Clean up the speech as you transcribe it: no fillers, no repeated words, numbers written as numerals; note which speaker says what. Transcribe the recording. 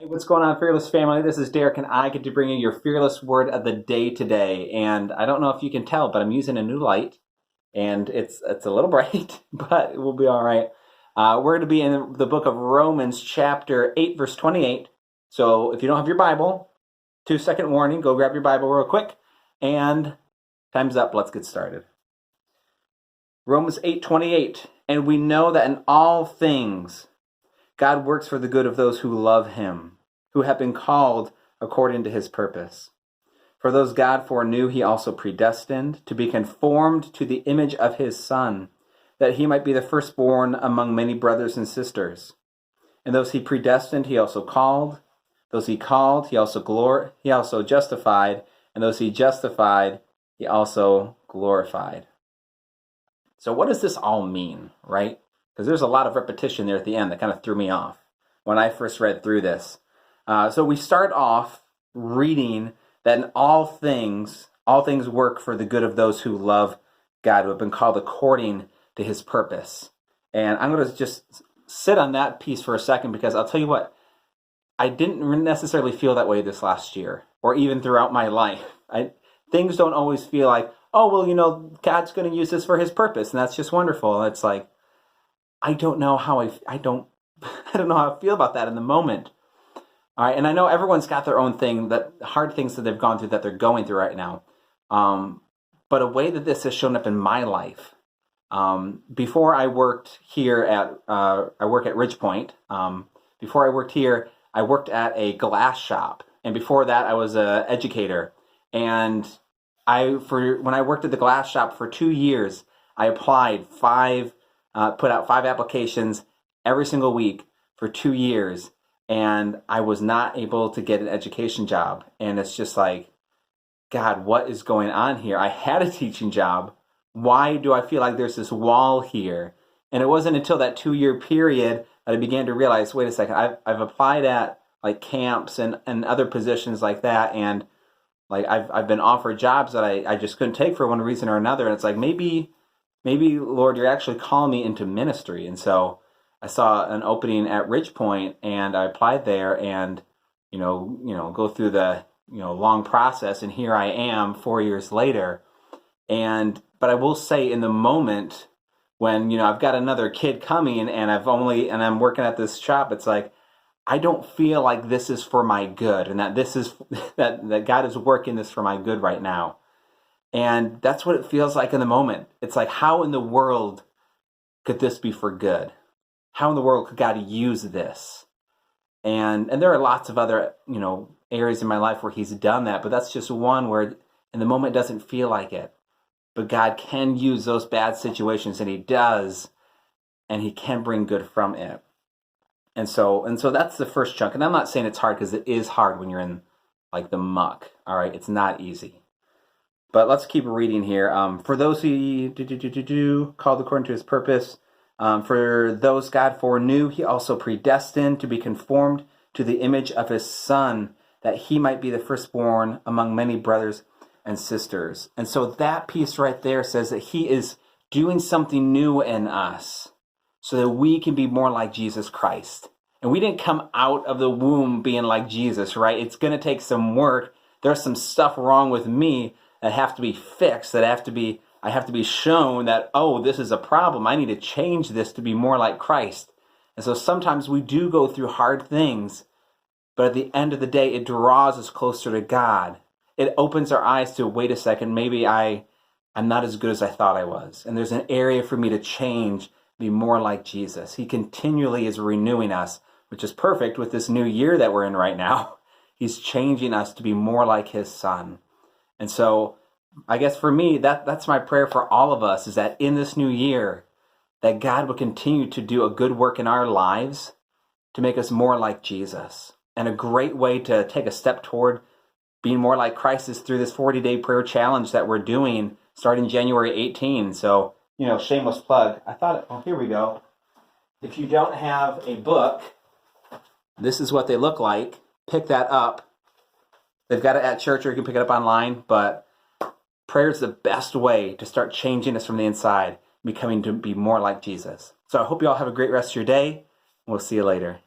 Speaker 1: Hey, what's going on, Fearless family? This is Derek, and I get to bring you your Fearless word of the day today. And I don't know if you can tell, but I'm using a new light, and it's a little bright, but it will be all right. We're going to be in the book of Romans, chapter 8, verse 28. So if you don't have your Bible, 2-second warning, go grab your Bible real quick, and time's up. Let's get started. Romans 8:28, and we know that in all things God works for the good of those who love him, who have been called according to his purpose. For those God foreknew, he also predestined to be conformed to the image of his Son, that he might be the firstborn among many brothers and sisters. And those he predestined, he also called. Those he called, he also justified. And those he justified, he also glorified. So what does this all mean, right? Because there's a lot of repetition there at the end that kind of threw me off when I first read through this. So we start off reading that in all things work for the good of those who love God, who have been called according to his purpose. And I'm going to just sit on that piece for a second, because I'll tell you what, I didn't necessarily feel that way this last year or even throughout my life. Things don't always feel like, oh, well, God's going to use this for his purpose, and that's just wonderful. And it's like, I don't know how I don't know how I feel about that in the moment. All right, and I know everyone's got their own thing, that hard things that they've gone through, that they're going through right now. But a way that this has shown up in my life, before I worked here I work at Ridgepoint. Before I worked here, I worked at a glass shop, and before that, I was an educator. And when I worked at the glass shop for 2 years, I applied put out 5 applications every single week for 2 years, and I was not able to get an education job. And it's just like, God, what is going on here? I had a teaching job. Why do I feel like there's this wall here? And it wasn't until that 2-year period that I began to realize, wait a second, I've applied at like camps and other positions like that, and like I've been offered jobs that I just couldn't take for one reason or another. And it's like, maybe, Lord, you're actually calling me into ministry. And so I saw an opening at Ridgepoint, and I applied there, and go through the long process, and here I am 4 years later. But I will say, in the moment when I've got another kid coming, and I'm working at this shop, it's like, I don't feel like this is for my good, and that this is that God is working this for my good right now. And that's what it feels like in the moment. It's like, how in the world could this be for good? How in the world could God use this? And there are lots of other, areas in my life where he's done that, but that's just one where in the moment it doesn't feel like it. But God can use those bad situations, and he does, and he can bring good from it. And so that's the first chunk. And I'm not saying it's hard, because it is hard when you're in like the muck. All right, it's not easy. But let's keep reading here. For those who called according to his purpose, for those God foreknew, he also predestined to be conformed to the image of his Son, that he might be the firstborn among many brothers and sisters. And so that piece right there says that he is doing something new in us so that we can be more like Jesus Christ. And we didn't come out of the womb being like Jesus, right? It's going to take some work. There's some stuff wrong with me that have to be fixed, I have to be shown that, oh, this is a problem. I need to change this to be more like Christ. And so sometimes we do go through hard things, but at the end of the day, it draws us closer to God. It opens our eyes to, wait a second, maybe I'm not as good as I thought I was. And there's an area for me to change, be more like Jesus. He continually is renewing us, which is perfect with this new year that we're in right now. He's changing us to be more like his Son. And so I guess for me, that's my prayer for all of us, is that in this new year, that God will continue to do a good work in our lives to make us more like Jesus. And a great way to take a step toward being more like Christ is through this 40-day prayer challenge that we're doing starting January 18. So, shameless plug. Here we go. If you don't have a book, this is what they look like. Pick that up. They've got it at church, or you can pick it up online, but prayer is the best way to start changing us from the inside, becoming to be more like Jesus. So I hope you all have a great rest of your day. We'll see you later.